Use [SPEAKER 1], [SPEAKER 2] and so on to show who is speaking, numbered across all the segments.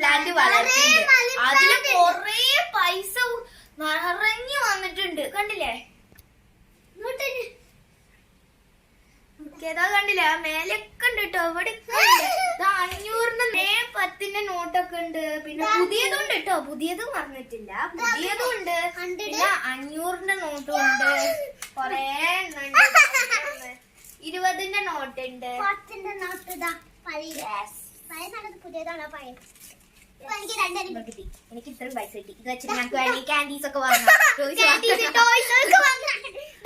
[SPEAKER 1] Plant വളർത്തിയിട്ടുണ്ട്. അതില് കൊറേ പൈസ നിറഞ്ഞു വന്നിട്ടുണ്ട്. കണ്ടില്ലേ? ഏതാ കണ്ടില്ല? മേലൊക്കെ ഉണ്ട് കേട്ടോ. ഇവിടെ 500 10 നോട്ടൊക്കെ ഉണ്ട്. പിന്നെ പുതിയതും ഉണ്ട് കേട്ടോ. പുതിയതും പറഞ്ഞിട്ടില്ല. പുതിയതും ഉണ്ട്. പിന്നെ 500 നോട്ടും ഉണ്ട്. കൊറേ 20 നോട്ട് ഉണ്ട്. 10 നോട്ട് എനിക്ക് ഇത്രയും പൈസ കിട്ടി. ഇത് വെച്ചിട്ട് ഞങ്ങൾക്ക് വേണമെങ്കിൽ ക്യാൻഡീസ് ഒക്കെ വാങ്ങാം.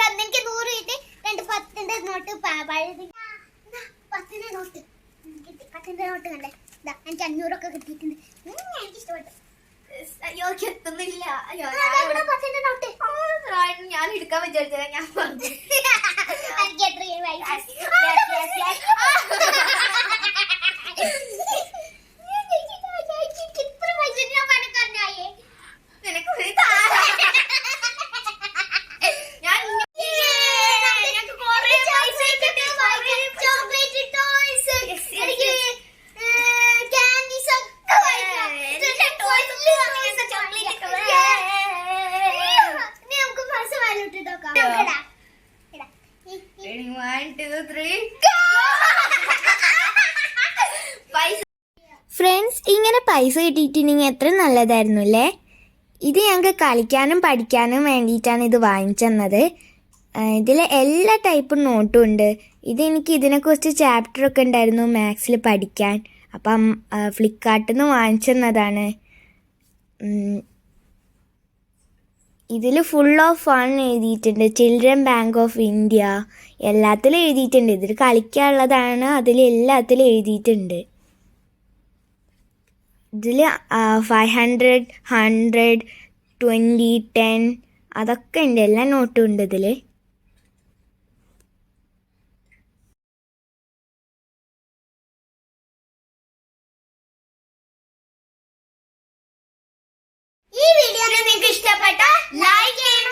[SPEAKER 2] എനിക്ക് 100 കിട്ടി. 10 നോട്ട് പഴയത് 10 നോട്ട് 10 നോട്ട് കണ്ടേ. എനിക്ക് 500 ഒക്കെ കിട്ടിയിട്ടുണ്ട്. എനിക്ക് ഇഷ്ടപ്പെട്ടു.
[SPEAKER 1] അയ്യോ എത്തുന്നില്ല. അയ്യോ
[SPEAKER 2] 10 നോട്ട്
[SPEAKER 1] ഞാൻ എടുക്കാൻ വിചാരിച്ചത്. ഞാൻ പറഞ്ഞു
[SPEAKER 2] എനിക്ക് എത്ര
[SPEAKER 3] ഫ്രണ്ട്സ്, ഇങ്ങനെ പൈസ കിട്ടിയിട്ടുണ്ടെങ്കിൽ എത്ര നല്ലതായിരുന്നു അല്ലേ? ഇത് ഞങ്ങൾക്ക് കളിക്കാനും പഠിക്കാനും വേണ്ടിയിട്ടാണ് ഇത് വാങ്ങിച്ചെന്നത്. ഇതിൽ എല്ലാ ടൈപ്പ് നോട്ടും ഉണ്ട്. ഇതെനിക്ക് ഇതിനെക്കുറിച്ച് ചാപ്റ്ററൊക്കെ ഉണ്ടായിരുന്നു മാത്സിൽ പഠിക്കാൻ. അപ്പം ഫ്ലിപ്കാർട്ടിൽ നിന്ന് വാങ്ങിച്ചെന്നതാണ്. ഇതിൽ ഫുൾ ഓഫ് ഫൺ എഴുതിയിട്ടുണ്ട്. ചിൽഡ്രൻ ബാങ്ക് ഓഫ് ഇന്ത്യ എല്ലാത്തിലും എഴുതിയിട്ടുണ്ട്. ഇതിൽ കളിക്കാനുള്ളതാണ്. അതിൽ എല്ലാത്തിലും എഴുതിയിട്ടുണ്ട്. ഇതിൽ 500, 100, 20, 10 അതൊക്കെ ഉണ്ട്. എല്ലാ നോട്ടും ഉണ്ട് ഇതിൽ.
[SPEAKER 2] ഈ വീഡിയോ നിങ്ങൾക്ക് ഇഷ്ടപ്പെട്ട ലൈക്ക് ചെയ്യണം.